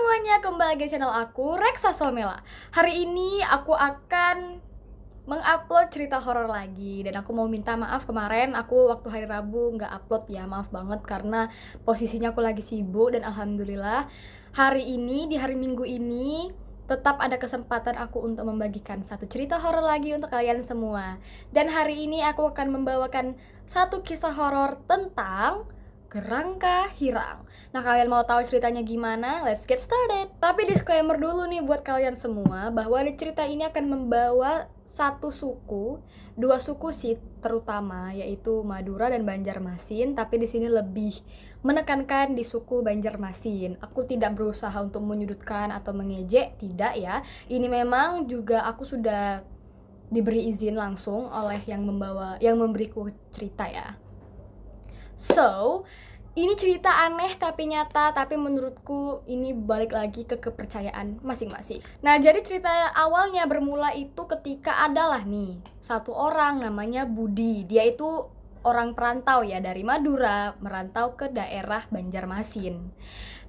semuanya, kembali lagi di channel aku, Reksa Somela. Hari ini aku akan mengupload cerita horor lagi. Dan aku mau minta maaf, kemarin aku waktu hari Rabu nggak upload ya. Maaf banget karena posisinya aku lagi sibuk. Dan alhamdulillah hari ini, di hari Minggu ini, tetap ada kesempatan aku untuk membagikan satu cerita horor lagi untuk kalian semua. Dan hari ini aku akan membawakan satu kisah horor tentang kerangka hirang. Nah, kalian mau tahu ceritanya gimana? Let's get started. Tapi disclaimer dulu nih buat kalian semua bahwa di cerita ini akan membawa satu suku, dua suku sih terutama, yaitu Madura dan Banjarmasin. Tapi di sini lebih menekankan di suku Banjarmasin. Aku tidak berusaha untuk menyudutkan atau mengejek, tidak ya. Ini memang juga aku sudah diberi izin langsung oleh yang memberiku cerita ya. So, ini cerita aneh tapi nyata, tapi menurutku ini balik lagi ke kepercayaan masing-masing. Nah, jadi cerita awalnya bermula itu ketika adalah nih satu orang namanya Budi. Dia itu orang perantau ya, dari Madura merantau ke daerah Banjarmasin.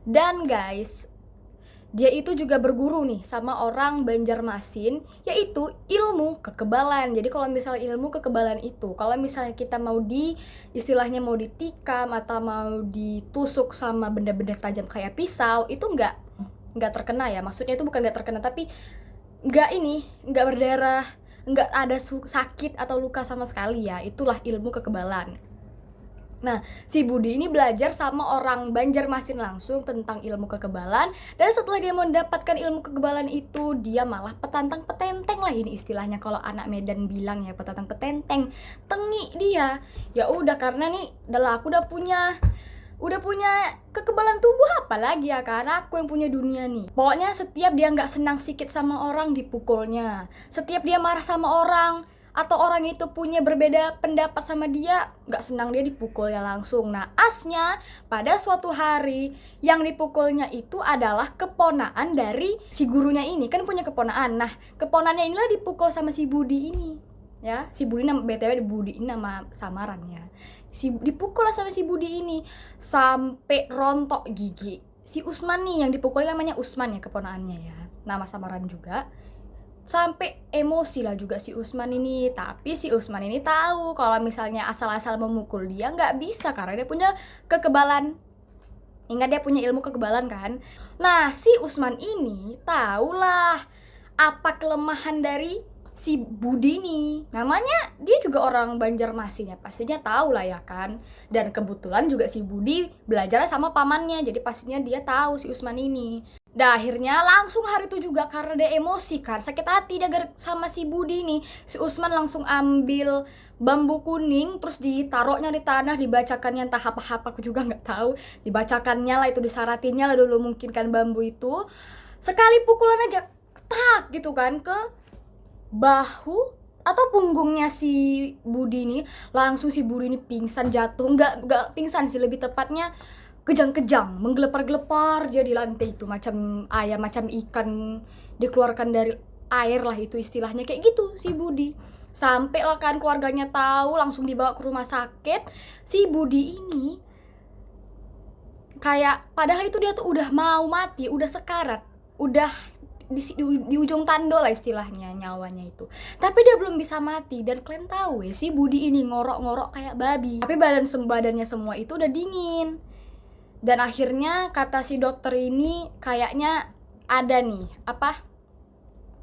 Dan guys, dia itu juga berguru nih sama orang Banjarmasin, yaitu ilmu kekebalan. Jadi kalau misalnya ilmu kekebalan itu, kalau misalnya kita mau istilahnya mau ditikam atau mau ditusuk sama benda-benda tajam kayak pisau, itu nggak terkena ya. Maksudnya itu bukan nggak terkena, tapi nggak berdarah, nggak ada sakit atau luka sama sekali ya. Itulah ilmu kekebalan. Nah, si Budi ini belajar sama orang Banjarmasin langsung tentang ilmu kekebalan. Dan setelah dia mendapatkan ilmu kekebalan itu, dia malah petantang petenteng lah, ini istilahnya kalau anak Medan bilang ya, petantang petenteng. Tengi dia. Ya udah, karena nih aku udah punya kekebalan tubuh, apalagi ya kan, aku yang punya dunia nih. Pokoknya setiap dia nggak senang sikit sama orang, dipukulnya. Setiap dia marah sama orang atau orang itu punya berbeda pendapat sama dia, nggak senang, dia dipukul ya langsung. Nah, asnya pada suatu hari yang dipukulnya itu adalah keponaan dari si gurunya ini, kan punya keponaan. Nah, keponaannya inilah dipukul sama si Budi ini ya. Si Budi, nama BTW Budi ini nama samaran ya. Dipukul lah sama si Budi ini sampai rontok gigi. Si Usman nih yang dipukul, namanya Usman ya keponaannya ya, nama samaran juga. Sampai emosi lah juga si Usman ini. Tapi si Usman ini tahu kalau misalnya asal-asal memukul dia nggak bisa, karena dia punya kekebalan. Ingat, dia punya ilmu kekebalan kan. Nah, si Usman ini tahulah apa kelemahan dari si Budi nih. Namanya dia juga orang Banjarmasin ya, pastinya tahu lah ya kan. Dan kebetulan juga si Budi belajar sama pamannya, jadi pastinya dia tahu si Usman ini. Nah, akhirnya langsung hari itu juga, karena dia emosi kan, sakit hati dia sama si Budi nih, si Usman langsung ambil bambu kuning, terus ditaruhnya di tanah, dibacakannya entah apa-apa, aku juga nggak tahu, dibacakannya lah itu, disaratinnya lah dulu mungkin kan bambu itu. Sekali pukulan aja tak gitu kan ke bahu atau punggungnya si Budi ini, langsung si Budi ini pingsan, jatuh. Nggak pingsan sih, lebih tepatnya kejang-kejang, menggelepar-gelepar dia di lantai itu, macam ayam, macam ikan dikeluarkan dari air lah, itu istilahnya kayak gitu si Budi. Sampai lah kan keluarganya tahu, langsung dibawa ke rumah sakit. Si Budi ini kayak, padahal itu dia tuh udah mau mati, udah sekarat, udah di ujung tanduk lah istilahnya nyawanya itu, tapi dia belum bisa mati. Dan kalian tahu ya, si Budi ini ngorok-ngorok kayak babi, tapi badannya semua itu udah dingin. Dan akhirnya kata si dokter ini, kayaknya ada nih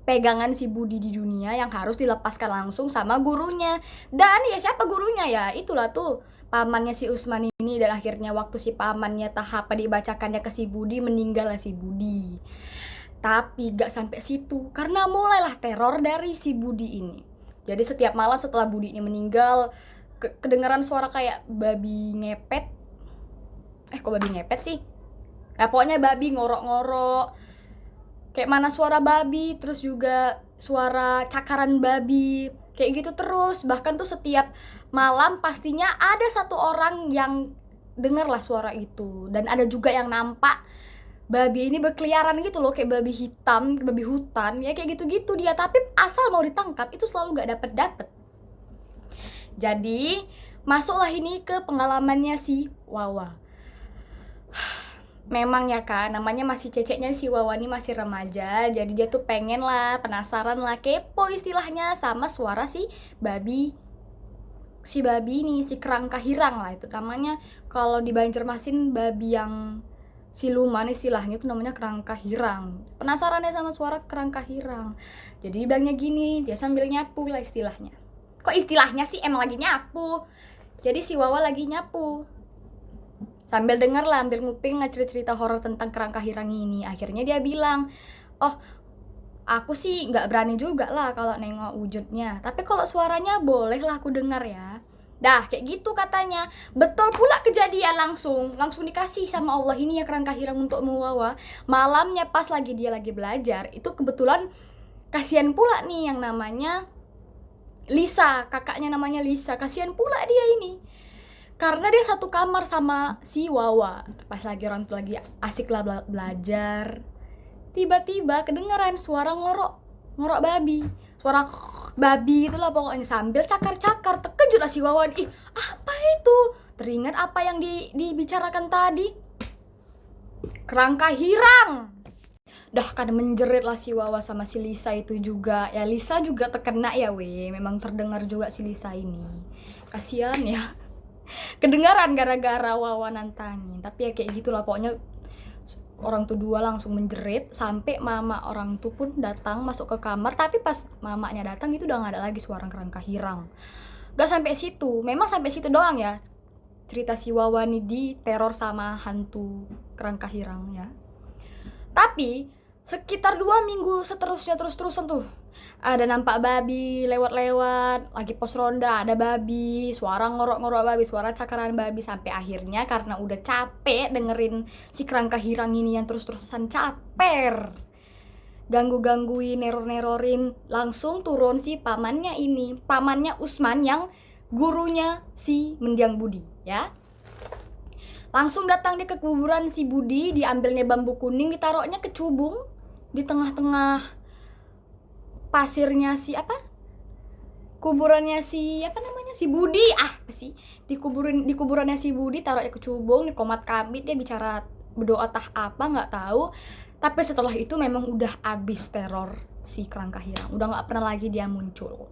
pegangan si Budi di dunia yang harus dilepaskan langsung sama gurunya. Dan ya siapa gurunya ya, itulah tuh pamannya si Usman ini. Dan akhirnya waktu si pamannya tahap dibacakannya ke si Budi, meninggal lah si Budi. Tapi gak sampai situ, karena mulailah teror dari si Budi ini. Jadi setiap malam setelah Budi ini meninggal, kedengaran suara kayak babi ngepet. Kok babi ngepet sih? Ya pokoknya babi ngorok-ngorok, kayak mana suara babi, terus juga suara cakaran babi, kayak gitu terus. Bahkan tuh setiap malam pastinya ada satu orang yang dengar lah suara itu. Dan ada juga yang nampak babi ini berkeliaran gitu loh, kayak babi hitam, babi hutan, ya kayak gitu-gitu dia. Tapi asal mau ditangkap itu selalu gak dapet. Jadi masuklah ini ke pengalamannya si Wawa. memang ya kan, namanya masih ceceknya si Wawa nih masih remaja, jadi dia tuh pengen lah, penasaran lah, kepo istilahnya sama suara babi nih, si kerangka hirang lah itu namanya. Kalau di Banjarmasin babi yang siluman istilahnya itu namanya kerangka hirang. Penasaran ya sama suara kerangka hirang, jadi bilangnya gini, dia sambil nyapu lah istilahnya. Kok istilahnya sih, emang lagi nyapu. Jadi si Wawa lagi nyapu sambil denger lah, ambil nguping cerita horor tentang kerangka hirang ini. Akhirnya dia bilang, oh aku sih nggak berani juga lah kalau nengok wujudnya, tapi kalau suaranya boleh lah aku dengar ya. Dah kayak gitu katanya. Betul pula kejadian, langsung dikasih sama Allah ini ya kerangka hirang untuk Wawa. Malamnya pas dia lagi belajar, itu kebetulan kasihan pula nih yang namanya Lisa, kakaknya namanya Lisa. Kasihan pula dia ini, karena dia satu kamar sama si Wawa. Pas orang tuh lagi asik lah belajar, tiba-tiba kedengeran suara ngorok babi, suara babi itulah pokoknya, sambil cakar-cakar. Terkejut lah si Wawa, ih apa itu? Teringat apa yang dibicarakan tadi, kerangka hirang. Dah kan menjerit lah si Wawa sama si Lisa itu juga. Ya Lisa juga terkena ya memang terdengar juga si Lisa ini. Kasihan ya, kedengaran gara-gara Wawa nantangin. Tapi ya kayak gitulah pokoknya, orang tuh dua langsung menjerit sampai mama orang tuh pun datang masuk ke kamar. Tapi pas mamanya datang itu udah gak ada lagi suara kerangka hirang. Gak sampai situ, memang sampai situ doang ya cerita si Wawa nih diteror sama hantu kerangka hirang ya. Tapi sekitar 2 minggu seterusnya terus-terusan tuh ada nampak babi lewat-lewat, lagi pos ronda ada babi, suara ngorok-ngorok babi, suara cakaran babi. Sampai akhirnya karena udah capek dengerin si kerangka hirang ini yang terus-terusan caper, ganggu-gangguin, neror-nerorin, langsung turun si pamannya ini, pamannya Usman yang gurunya si Mendiang Budi ya. Langsung datang dia ke kuburan si Budi, diambilnya bambu kuning, ditaruhnya ke cubung di tengah-tengah pasirnya si kuburannya si si Budi. Di kuburannya si Budi, taruhnya ke cubung, di komat kamit, dia bicara berdoa apa nggak tahu. Tapi setelah itu memang udah abis teror si kerangka hirang, udah nggak pernah lagi dia muncul.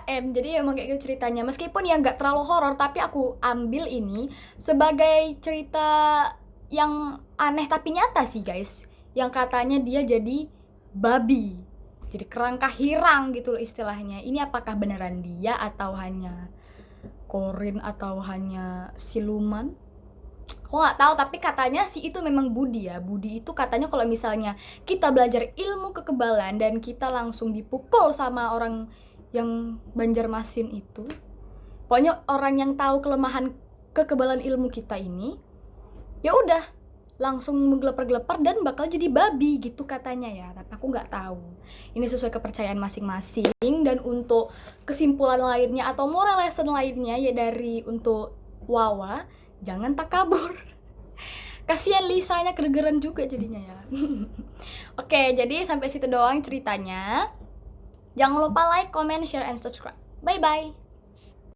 Jadi emang kayak gitu ceritanya. Meskipun ya nggak terlalu horor, tapi aku ambil ini sebagai cerita yang aneh tapi nyata sih guys, yang katanya dia jadi babi, jadi kerangka hirang gitu loh istilahnya. Ini apakah beneran dia atau hanya korin atau hanya siluman? Aku nggak tahu, tapi katanya sih itu memang Budi ya. Budi itu katanya kalau misalnya kita belajar ilmu kekebalan dan kita langsung dipukul sama orang yang Banjarmasin itu, pokoknya orang yang tahu kelemahan kekebalan ilmu kita ini, ya udah langsung menggelepar-gelepar dan bakal jadi babi gitu katanya ya. Tapi aku nggak tahu, ini sesuai kepercayaan masing-masing. Dan untuk kesimpulan lainnya atau moral lesson lainnya ya dari untuk Wawa, jangan takabur. Kasihan Lisanya kedengeran juga jadinya ya. Oke, jadi sampai situ doang ceritanya. Jangan lupa like, comment, share, and subscribe. Bye bye.